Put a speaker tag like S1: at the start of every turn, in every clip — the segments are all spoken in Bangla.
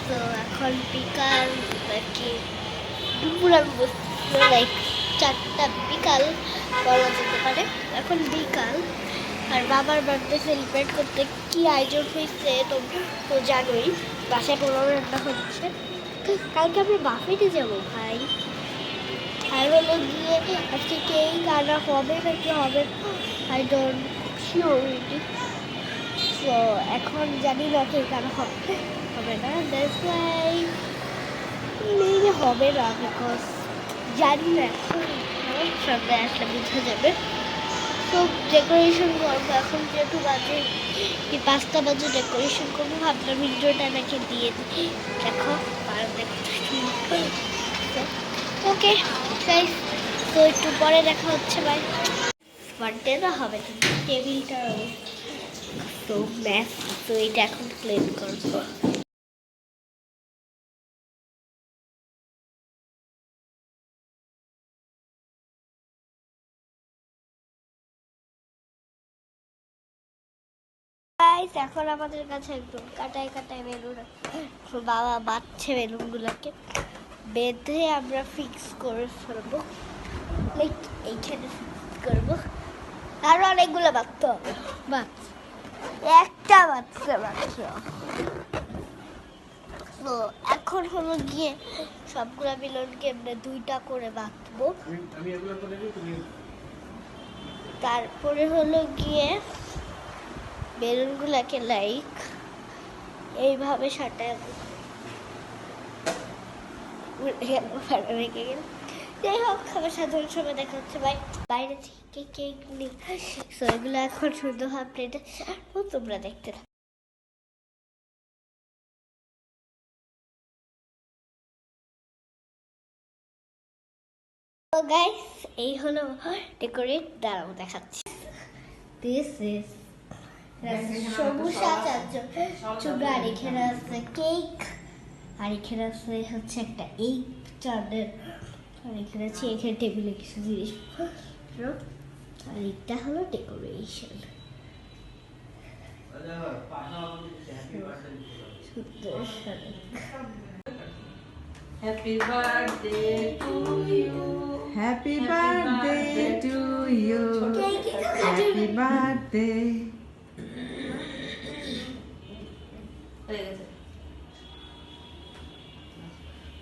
S1: তো এখন বিকাল নাকি দুপুর, আমি বুঝতে লাইক 4টা বিকাল বলা যেতে পারে। এখন বিকাল, আর বাবার বার্থডে সেলিব্রেট করতে কি আয়োজন হয়েছে তো তো জানোই। বাসায় পোলাও রান্না হচ্ছে। কালকে আমরা বাফেটে যাবো ভাই। আর হলো গিয়ে আজকে কেক আনা হবে নাকি হবে আই ডোন্ট শিওর। তো এখন জানি না কেক আনা হবে না, দ্যাটস ওয়াই মেবি হবে না, বিকজ জানি না। এখন সন্ধ্যা আসলে বোঝা যাবে। তো ডেকোরেশন করবো এখন, যেহেতু বাজে কি 5টা বাজে ডেকোরেশন করবো। ভাবলাম ভিডিওটা নাকি দিয়ে দিই, দেখো আর ওকে গাইস, তো একটু পরে দেখা হচ্ছে। ভাই বার্থডে না হবে তো টেবিলটা তো ম্যাথ, তো এটা এখন ক্লিন করবো। এখন আমাদের কাছে একদম কাটায় কাটায় বেলুন, বাবা বাঁধছে বেলুনগুলোকে, বেঁধে আমরা ফিক্স করে ফেলবো। লাইক এইখানে ফিক্স করবো, আরো অনেকগুলো বাঁধতে হবে। একটা বাচ্চা মাত্র। তো এখন হলো গিয়ে সবগুলা বেলুনকে আমরা 2টা করে বাঁধবো। তারপরে হলো গিয়ে বেলুনগুলাকে লাইক এইভাবে সাটাবো। যাই হোক, আমার সাধারণ সময় দেখা হচ্ছে বাইরে থেকে কেক নিয়ে। তো এগুলো এখন সুন্দরভাবে প্লেটে তোমরা দেখতে থাকো। গাইস, এই হলো ডেকোরেট, দাঁড়াও দেখাচ্ছি। দিস ইজ সবুজ আচার্য চুড়া, আর এখানে আছে কেক, আর এখানে আছে হচ্ছে একটা এই চাঁদের, আর এখানে আছে এখানে টেবিলে কিছু জিনিস, আর এটা হলো decoration.
S2: Happy birthday to you.
S3: Happy birthday to you. Happy birthday.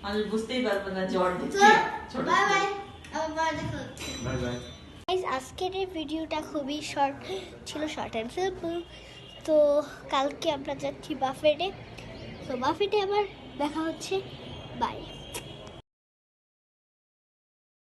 S2: আমি বুঝতেই পারবো না জ্বর দিচ্ছে।
S1: বাই বাই, আবার দেখা হচ্ছে। Bye bye. গাইস, আজকের এই ভিডিওটা খুবই শর্ট ছিল, শর্ট অ্যান্ড সিম্পল। তো কালকে আমরা যাচ্ছি বাফেটে। তো বাফেটে আবার দেখা হচ্ছে। বাই।